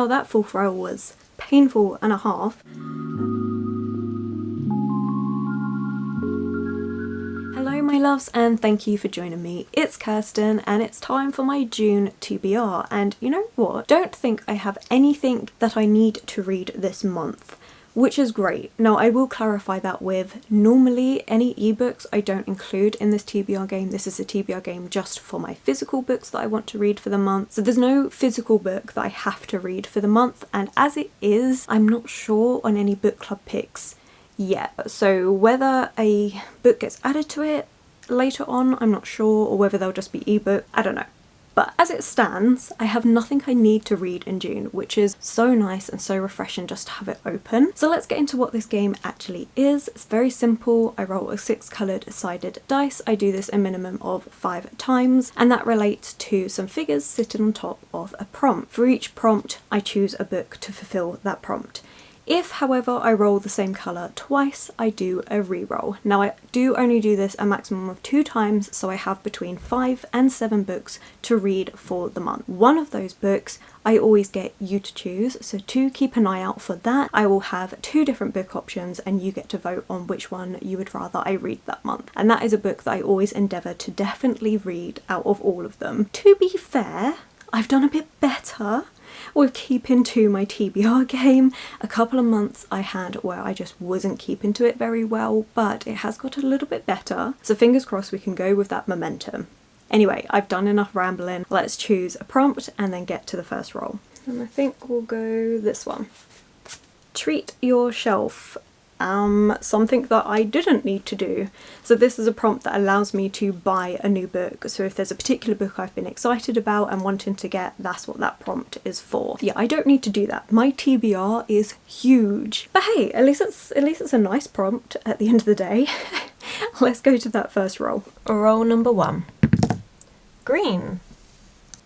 that fourth row was painful and a half. Hello my loves, and thank you for joining me. It's Kirsten and it's time for my June TBR, and you know what? Don't think I have anything that I need to read this month, which is great. Now I will clarify that with, normally any ebooks I don't include in this TBR game. This is a TBR game just for my physical books that I want to read for the month. So there's no physical book that I have to read for the month, and as it is, I'm not sure on any book club picks yet. So whether a book gets added to it later on, I'm not sure, or whether they'll just be ebook, I don't know. But as it stands, I have nothing I need to read in June, which is so nice and so refreshing just to have it open. So let's get into what this game actually is. It's very simple. I roll a 6 coloured sided dice. I do this a minimum of 5 times, and that relates to some figures sitting on top of a prompt. For each prompt, I choose a book to fulfill that prompt. If, however, I roll the same colour twice, I do a re-roll. Now I do only do this a maximum of 2 times, so I have between 5 and 7 books to read for the month. One of those books I always get you to choose, so to keep an eye out for that, I will have 2 different book options and you get to vote on which one you would rather I read that month. And that is a book that I always endeavour to definitely read out of all of them. To be fair, I've done a bit better with keeping to my TBR game. A couple of months I had where I just wasn't keeping to it very well, but it has got a little bit better, so fingers crossed we can go with that momentum. Anyway, I've done enough rambling. Let's choose a prompt and then get to the first roll. And I think we'll go this one. Treat your shelf. Something that I didn't need to do. So this is a prompt that allows me to buy a new book. So if there's a particular book I've been excited about and wanting to get, that's what that prompt is for. Yeah, I don't need to do that. My TBR is huge. But hey, at least it's a nice prompt at the end of the day. Let's go to that first roll. Roll number 1. Green.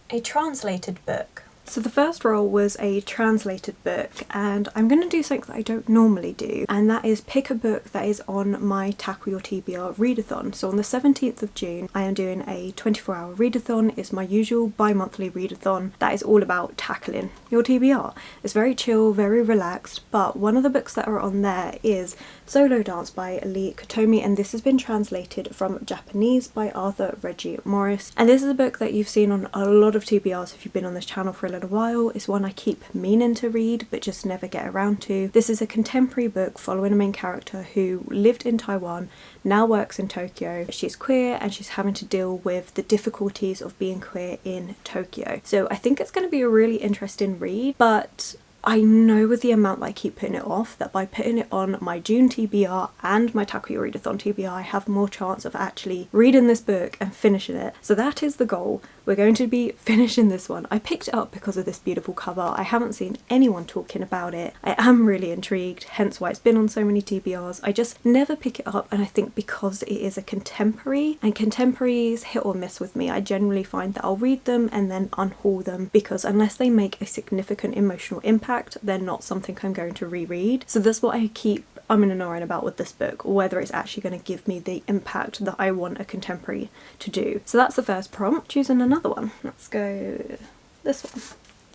A translated book. So the first roll was a translated book, and I'm going to do something that I don't normally do, and that is pick a book that is on my Tackle Your TBR readathon. So on the 17th of June I am doing a 24-hour readathon. It's my usual bi-monthly readathon that is all about tackling your TBR. It's very chill, very relaxed, but one of the books that are on there is Solo Dance by Lee Kotomi, and this has been translated from Japanese by Arthur Reggie Morris. And this is a book that you've seen on a lot of TBRs if you've been on this channel for a little while. It's one I keep meaning to read but just never get around to. This is a contemporary book following a main character who lived in Taiwan, now works in Tokyo. She's queer and she's having to deal with the difficulties of being queer in Tokyo. So I think it's going to be a really interesting read, but I know with the amount that I keep putting it off, that by putting it on my June TBR and my Tackle Your Readathon TBR, I have more chance of actually reading this book and finishing it. So that is the goal. We're going to be finishing this one. I picked it up because of this beautiful cover. I haven't seen anyone talking about it. I am really intrigued, hence why it's been on so many TBRs. I just never pick it up, and I think because it is a contemporary, and contemporaries hit or miss with me. I generally find that I'll read them and then unhaul them, because unless they make a significant emotional impact, they're not something I'm going to reread. So that's what I keep umming and ahhing about with this book, or whether it's actually going to give me the impact that I want a contemporary to do. So that's the first prompt. Choosing another one. Let's go this one.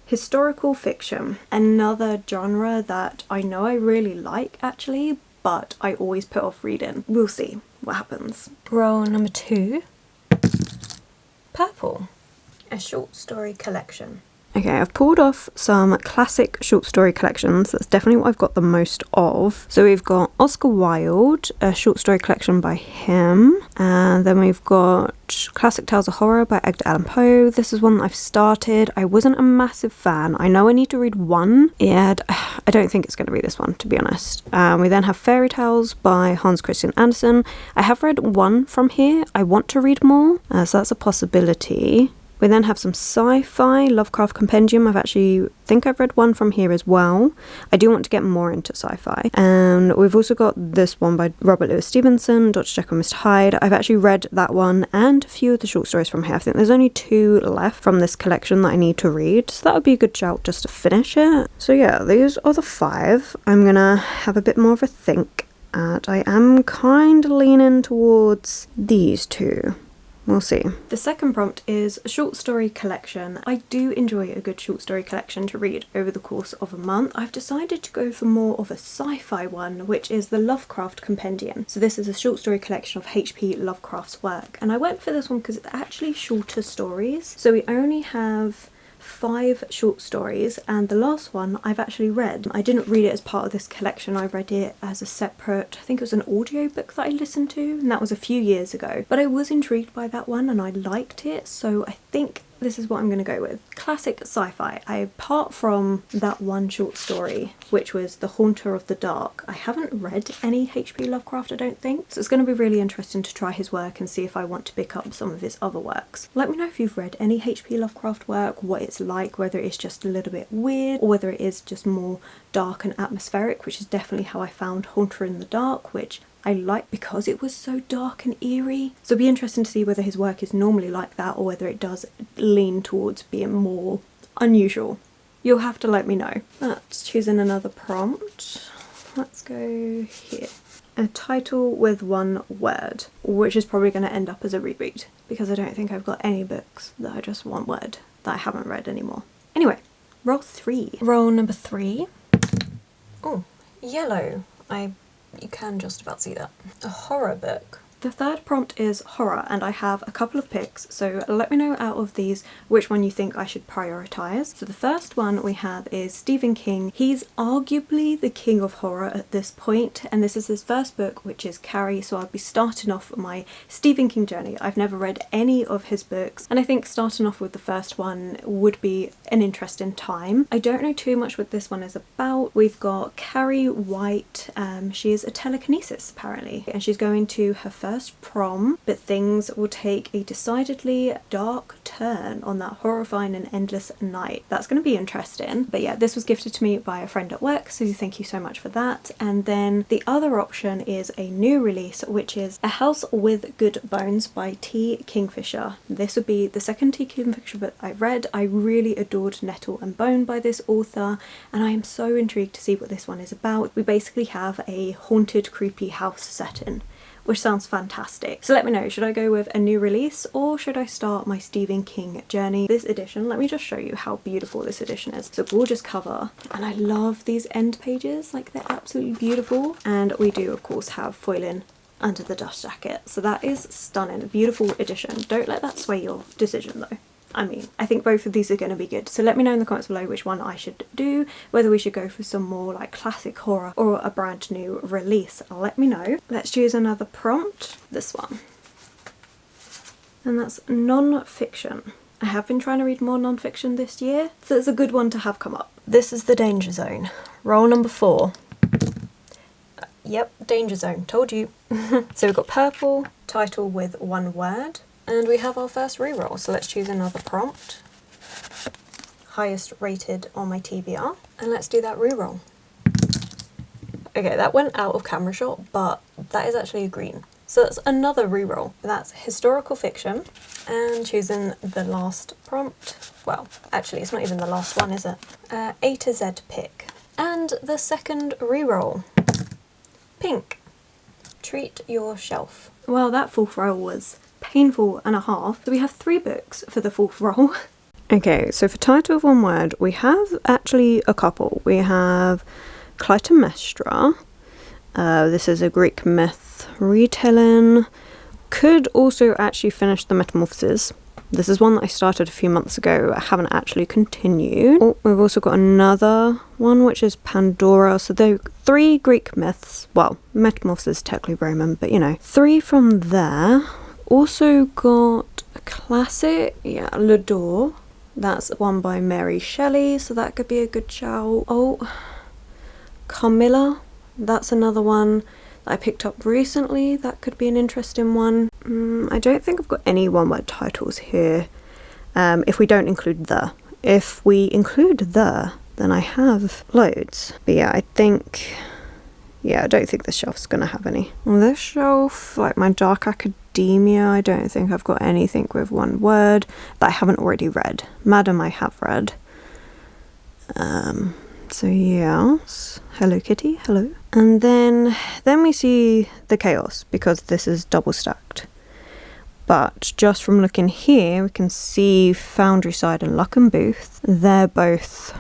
Historical fiction. Another genre that I know I really like actually, but I always put off reading. We'll see what happens. Roll number 2. Purple. A short story collection. Okay, I've pulled off some classic short story collections. That's definitely what I've got the most of. So we've got Oscar Wilde, a short story collection by him. And then we've got Classic Tales of Horror by Edgar Allan Poe. This is one that I've started. I wasn't a massive fan. I know I need to read one. Yeah, I don't think it's going to be this one, to be honest. We then have Fairy Tales by Hans Christian Andersen. I have read one from here. I want to read more, so that's a possibility. We then have some sci-fi, Lovecraft Compendium. Think I've read one from here as well. I do want to get more into sci-fi. And we've also got this one by Robert Louis Stevenson, Dr. Jekyll and Mr. Hyde. I've actually read that one and a few of the short stories from here. I think there's only 2 left from this collection that I need to read, so that would be a good shout just to finish it. So yeah, these are the 5. I'm gonna have a bit more of a think, and I am kind of leaning towards these 2. we'll see. The second prompt is a short story collection. I do enjoy a good short story collection to read over the course of a month. I've decided to go for more of a sci-fi one, which is the Lovecraft Compendium. So this is a short story collection of H.P. Lovecraft's work, and I went for this one because it's actually shorter stories. So we only have 5 short stories, and the last one I've actually read. I didn't read it as part of this collection, I read it as a separate, I think it was an audiobook that I listened to, and that was a few years ago. But I was intrigued by that one and I liked it, so I think this is what I'm going to go with. Classic sci-fi. Apart from that one short story, which was The Haunter of the Dark, I haven't read any H.P. Lovecraft, I don't think. So it's going to be really interesting to try his work and see if I want to pick up some of his other works. Let me know if you've read any H.P. Lovecraft work, what it's like, whether it's just a little bit weird or whether it is just more dark and atmospheric, which is definitely how I found Haunter in the Dark, which I like because it was so dark and eerie. So it'll be interesting to see whether his work is normally like that or whether it does lean towards being more unusual. You'll have to let me know. Let's choose another prompt. Let's go here. A title with one word, which is probably going to end up as a reread because I don't think I've got any books that are just one word that I haven't read anymore. Anyway, roll 3. Roll number 3. Oh, yellow. You can just about see that. A horror book. The third prompt is horror, and I have a couple of picks, so let me know out of these which one you think I should prioritise. So the first one we have is Stephen King. He's arguably the king of horror at this point, and this is his first book, which is Carrie, so I'll be starting off my Stephen King journey. I've never read any of his books, and I think starting off with the first one would be an interesting time. I don't know too much what this one is about. We've got Carrie White. She is a telekinesis apparently, and she's going to her first prom, but things will take a decidedly dark turn on that horrifying and endless night. That's going to be interesting. But yeah, this was gifted to me by a friend at work, so thank you so much for that. And then the other option is a new release, which is A House with Good Bones by T. Kingfisher. This would be the second T. Kingfisher book I read. I really adored Nettle and Bone by this author, and I am so intrigued to see what this one is about. We basically have a haunted, creepy house setting, which sounds fantastic. So let me know, should I go with a new release or should I start my Stephen King journey? This edition, let me just show you how beautiful this edition is. It's a gorgeous cover, and I love these end pages, like they're absolutely beautiful. And we do of course have foiling under the dust jacket, so that is stunning. A beautiful edition. Don't let that sway your decision though. I mean, I think both of these are going to be good. So let me know in the comments below which one I should do, whether we should go for some more like classic horror or a brand new release. Let me know. Let's choose another prompt. This one. And that's non-fiction. I have been trying to read more non-fiction this year, so it's a good one to have come up. This is The Danger Zone. Roll number 4. Yep, Danger Zone. Told you. So we've got purple, title with one word. And we have our first reroll, so let's choose another prompt. Highest rated on my TBR. And let's do that reroll. Okay, that went out of camera shot, but that is actually a green. So that's another reroll. That's historical fiction. And choosing the last prompt. Well, actually it's not even the last one, is it? A to Z pick. And the second reroll. Pink. Treat your shelf. Well, that fourth roll was painful and a half. So we have 3 books for the fourth roll. Okay, so for title of one word, we have actually a couple. We have Clytemnestra. This is a Greek myth retelling. Could also actually finish the Metamorphoses. This is one that I started a few months ago. I haven't actually continued. Oh, we've also got another one, which is Pandora. So there are 3 Greek myths. Well, Metamorphoses technically Roman, but you know. 3 from there. Also got a classic, yeah, L'Adore. That's one by Mary Shelley, so that could be a good shout. Oh, Carmilla. That's another one that I picked up recently. That could be an interesting one. I don't think I've got any one-word titles here, if we don't include the. If we include the, then I have loads. But yeah, I don't think this shelf's gonna have any. On this shelf, like my Dark Academia, I don't think I've got anything with one word that I haven't already read. Madam I have read. So yes, Hello Kitty, hello. And then we see the Chaos, because this is double stacked. but just from looking here, we can see Foundryside and Luck and Booth. They're both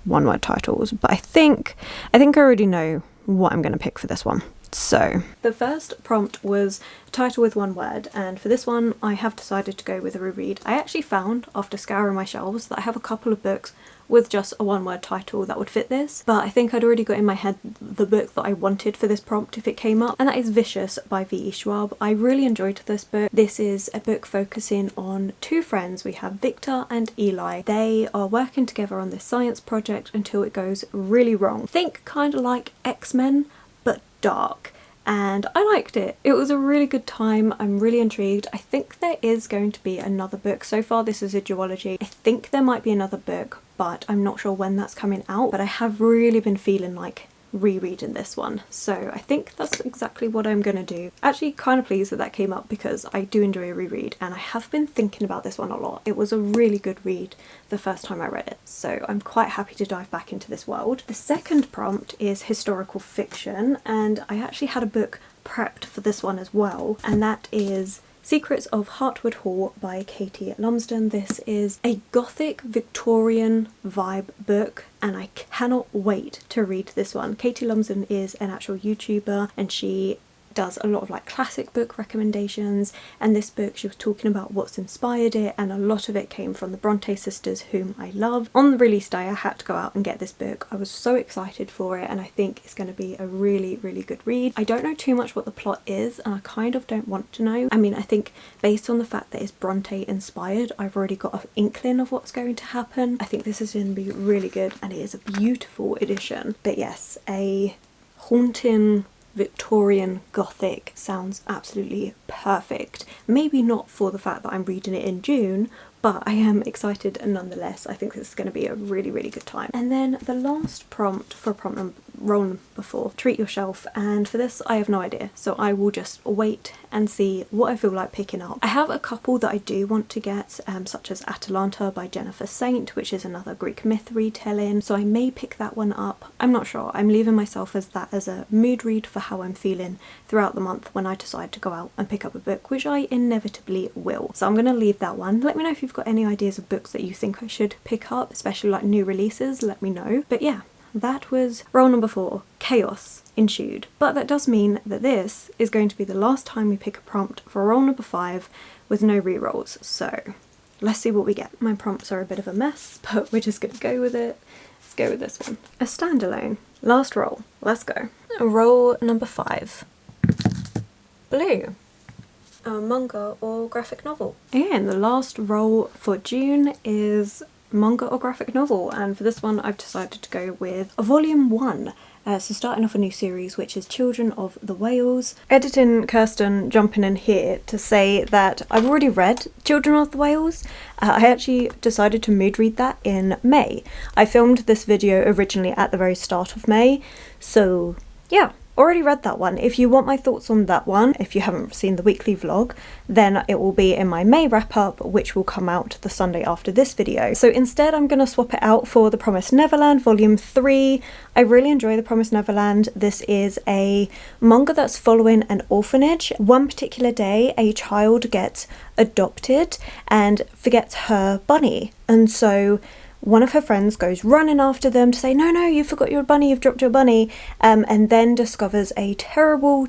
one-word titles, but I think I already know what I'm going to pick for this one. So the first prompt was a title with one word, and for this one I have decided to go with a reread. I actually found, after scouring my shelves, that I have a couple of books with just a one-word title that would fit this, but I think I'd already got in my head the book that I wanted for this prompt if it came up, and that is Vicious by V.E. Schwab. I really enjoyed this book. This is a book focusing on two friends. We have Victor and Eli. They are working together on this science project until it goes really wrong. Think kind of like X-Men, but dark, and I liked it. It was a really good time. I'm really intrigued. I think there is going to be another book. So far this is a duology. I think there might be another book, but I'm not sure when that's coming out, but I have really been feeling like rereading this one, so I think that's exactly what I'm gonna do. Actually kind of pleased that that came up because I do enjoy a reread, and I have been thinking about this one a lot. It was a really good read the first time I read it, so I'm quite happy to dive back into this world. The second prompt is historical fiction, and I actually had a book prepped for this one as well, and that is Secrets of Hartwood Hall by Katie Lumsden. This is a gothic Victorian vibe book, and I cannot wait to read this one. Katie Lumsden is an actual YouTuber, and she does a lot of like classic book recommendations, and this book she was talking about what's inspired it, and a lot of it came from the Bronte sisters, whom I love. On the release day I had to go out and get this book. I was so excited for it, and I think it's going to be a really good read. I don't know too much what the plot is, and I kind of don't want to know. I mean, I think based on the fact that it's Bronte inspired, I've already got an inkling of what's going to happen. I think this is going to be really good, and it is a beautiful edition. But yes, a haunting Victorian Gothic sounds absolutely perfect. Maybe not for the fact that I'm reading it in June, but I am excited nonetheless. I think this is going to be a really good time. And then the last prompt for roll number 4, treat your shelf, and for this I have no idea, so I will just wait and see what I feel like picking up. I have a couple that I do want to get, such as Atalanta by Jennifer Saint, which is another Greek myth retelling, so I may pick that one up. I'm not sure. I'm leaving myself as that as a mood read for how I'm feeling throughout the month when I decide to go out and pick up a book, which I inevitably will. So I'm going to leave that one. Let me know if you've got any ideas of books that you think I should pick up, especially like new releases. Let me know. But yeah, that was roll number 4, Chaos Ensued. But that does mean that this is going to be the last time we pick a prompt for roll number 5 with no rerolls. So let's see what we get. My prompts are a bit of a mess, but we're just going to go with it. Let's go with this one. A standalone. Last roll. Let's go. Roll number 5. Blue. A manga or graphic novel. And the last roll for June is manga or graphic novel, and for this one I've decided to go with a volume 1. So starting off a new series, which is Children of the Whales. Editing Kirsten jumping in here to say that I've already read Children of the Whales. I actually decided to mood read that in May. I filmed this video originally at the very start of May, so yeah. Already read that one. If you want my thoughts on that one, if you haven't seen the weekly vlog, then it will be in my May wrap up, which will come out the Sunday after this video. So instead I'm going to swap it out for The Promised Neverland Volume 3. I really enjoy The Promised Neverland. This is a manga that's following an orphanage. One particular day a child gets adopted and forgets her bunny, and so one of her friends goes running after them to say, no, you forgot your bunny, you've dropped your bunny, and then discovers a terrible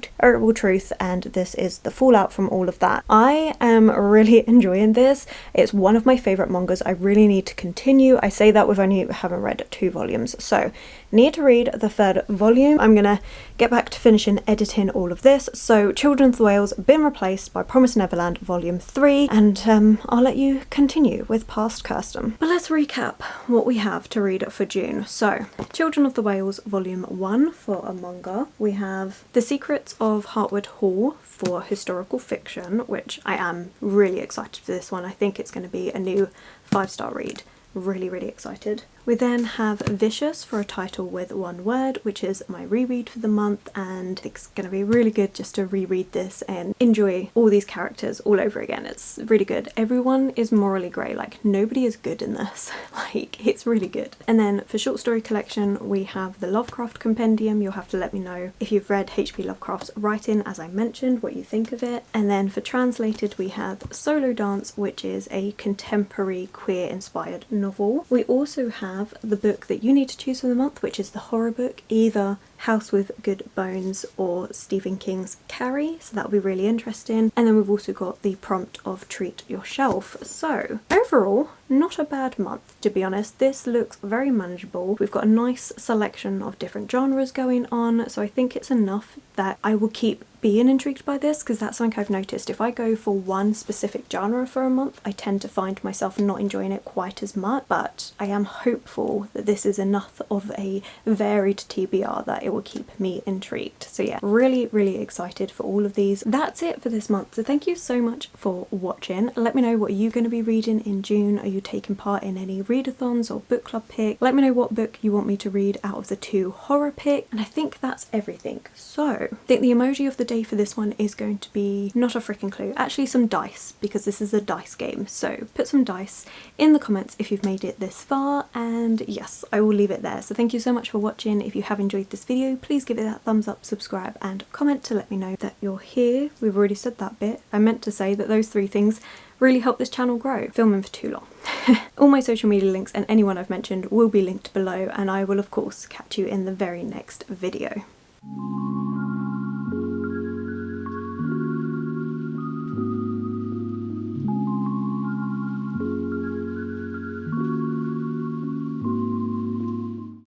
truth, and this is the fallout from all of that. I am really enjoying this. It's one of my favourite mangas. I really need to continue. I say that with only having read 2 volumes, so need to read the 3rd volume. I'm gonna get back to finishing editing all of this. So Children of the Whales been replaced by Promised Neverland Volume 3, and I'll let you continue with past Kirsten. But let's recap what we have to read for June. So Children of the Whales Volume 1 for a manga. We have The Secrets of Hartwood Hall for historical fiction, which I am really excited for this one. I think it's going to be a new 5-star read. Really excited. We then have Vicious for a title with one word, which is my reread for the month, and it's going to be really good just to reread this and enjoy all these characters all over again. It's really good. Everyone is morally grey, like nobody is good in this. Like, it's really good. And then for short story collection we have the Lovecraft Compendium. You'll have to let me know if you've read H.P. Lovecraft's writing, as I mentioned, what you think of it. And then for translated we have Solo Dance, which is a contemporary queer inspired novel. We also have the book that you need to choose for the month, which is the horror book, either House with Good Bones or Stephen King's Carrie, so that'll be really interesting. And then we've also got the prompt of Treat Your Shelf. So overall, not a bad month, to be honest. This looks very manageable. We've got a nice selection of different genres going on, so I think it's enough that I will keep being intrigued by this, because that's something I've noticed. If I go for one specific genre for a month, I tend to find myself not enjoying it quite as much, but I am hopeful that this is enough of a varied TBR that it will keep me intrigued. So yeah, really, really excited for all of these. That's it for this month, so thank you so much for watching. Let me know what you're going to be reading in June. Are you taking part in any readathons or book club picks? Let me know what book you want me to read out of the 2 horror picks, and I think that's everything. So I think the emoji of the day for this one is going to be not a freaking clue, actually some dice, because this is a dice game. So put some dice in the comments if you've made it this far, and yes, I will leave it there. So thank you so much for watching. If you have enjoyed this video, please give it that thumbs up, subscribe and comment to let me know that you're here. We've already said that bit. I meant to say that those 3 things really help this channel grow. Filming for too long. All my social media links and anyone I've mentioned will be linked below, and I will of course catch you in the very next video.